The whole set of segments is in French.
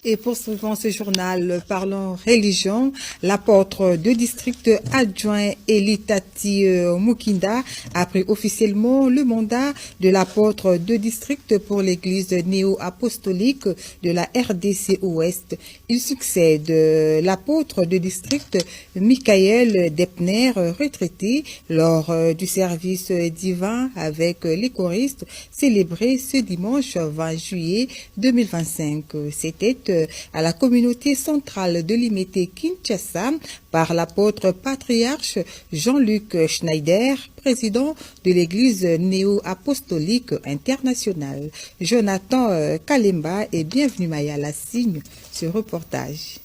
Et poursuivant ce journal, parlons religion, l'apôtre de district adjoint Elitati Mukinda a pris officiellement le mandat de l'apôtre de district pour l'église néo-apostolique de la RDC Ouest. Il succède l'apôtre de district Michael Depner, retraité lors du service divin avec les choristes célébré ce dimanche 20 juillet 2025. C'était à la communauté centrale de l'Imité Kinshasa par l'apôtre patriarche Jean-Luc Schneider, président de l'église néo-apostolique internationale. Jonathan Kalemba et bienvenue Maya Lassigne, ce reportage.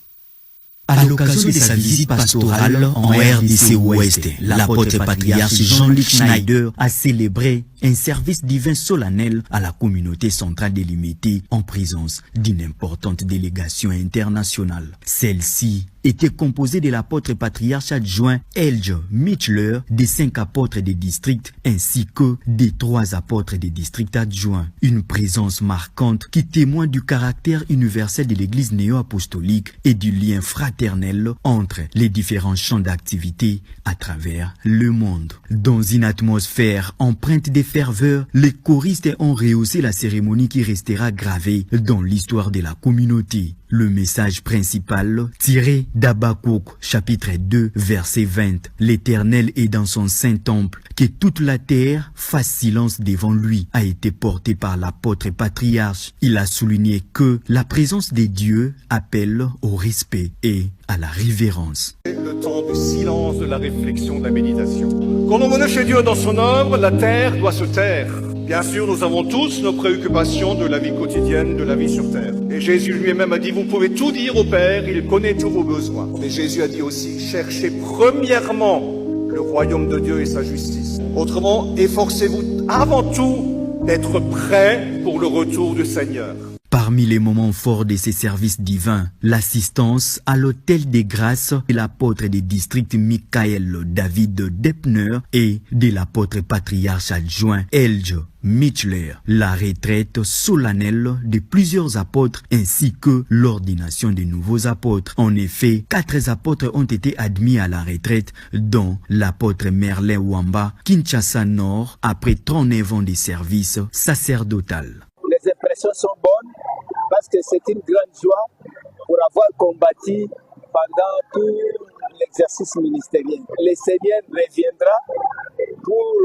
À l'occasion de sa visite pastorale en RDC Ouest, l'apôtre patriarche Jean-Luc Schneider a célébré un service divin solennel à la communauté centrale délimitée en présence d'une importante délégation internationale. Celle-ci était composée de l'apôtre patriarche adjoint Elge Mitchler, des 5 apôtres des districts ainsi que des 3 apôtres des districts adjoints. Une présence marquante qui témoigne du caractère universel de l'église néo-apostolique et du lien fraternel entre les différents champs d'activité à travers le monde. Dans une atmosphère empreinte de ferveur, les choristes ont rehaussé la cérémonie qui restera gravée dans l'histoire de la communauté. Le message principal, tiré d'Habakkuk, chapitre 2, verset 20. L'Éternel est dans son saint temple, que toute la terre fasse silence devant lui, a été porté par l'apôtre patriarche. Il a souligné que la présence des dieux appelle au respect et à la révérence. Le temps du silence, de la réflexion, de la méditation. Quand on menait chez Dieu dans son œuvre, la terre doit se taire. Bien sûr, nous avons tous nos préoccupations de la vie quotidienne, de la vie sur terre. Et Jésus lui-même a dit, vous pouvez tout dire au Père, il connaît tous vos besoins. Mais Jésus a dit aussi, cherchez premièrement le royaume de Dieu et sa justice. Autrement, efforcez-vous avant tout d'être prêts pour le retour du Seigneur. Parmi les moments forts de ces services divins, l'assistance à l'autel des grâces de l'apôtre des districts Michael David Depner et de l'apôtre patriarche adjoint Elge Mitchler, la retraite solennelle de plusieurs apôtres ainsi que l'ordination de nouveaux apôtres. En effet, 4 apôtres ont été admis à la retraite, dont l'apôtre Merlin Wamba, Kinshasa Nord, après 39 ans de service sacerdotal. Les impressions sont bonnes parce que c'est une grande joie pour avoir combattu pendant tout l'exercice ministériel. Le Seigneur reviendra pour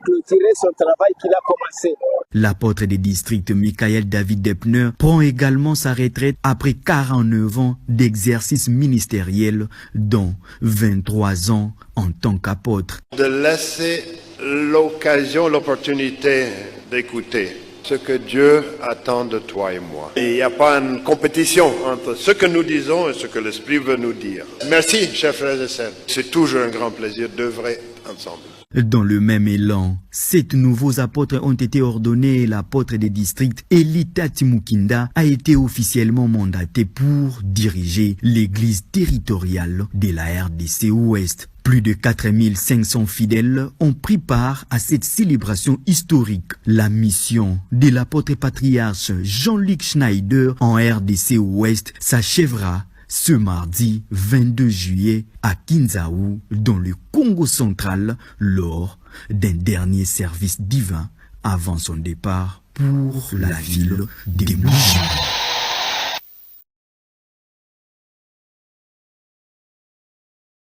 clôturer son travail qu'il a commencé. L'apôtre des districts Michael David Depner prend également sa retraite après 49 ans d'exercice ministériel, dont 23 ans en tant qu'apôtre. De laisser l'opportunité d'écouter ce que Dieu attend de toi et moi. Il n'y a pas une compétition entre ce que nous disons et ce que l'Esprit veut nous dire. Merci, chers frères et sœurs. C'est toujours un grand plaisir d'œuvrer ensemble. Dans le même élan, 7 nouveaux apôtres ont été ordonnés et l'apôtre des districts Elitati Mukinda a été officiellement mandaté pour diriger l'église territoriale de la RDC Ouest. Plus de 4500 fidèles ont pris part à cette célébration historique. La mission de l'apôtre patriarche Jean-Luc Schneider en RDC Ouest s'achèvera ce mardi 22 juillet à Kinshasa, dans le Congo central, lors d'un dernier service divin avant son départ pour la ville des Mouches.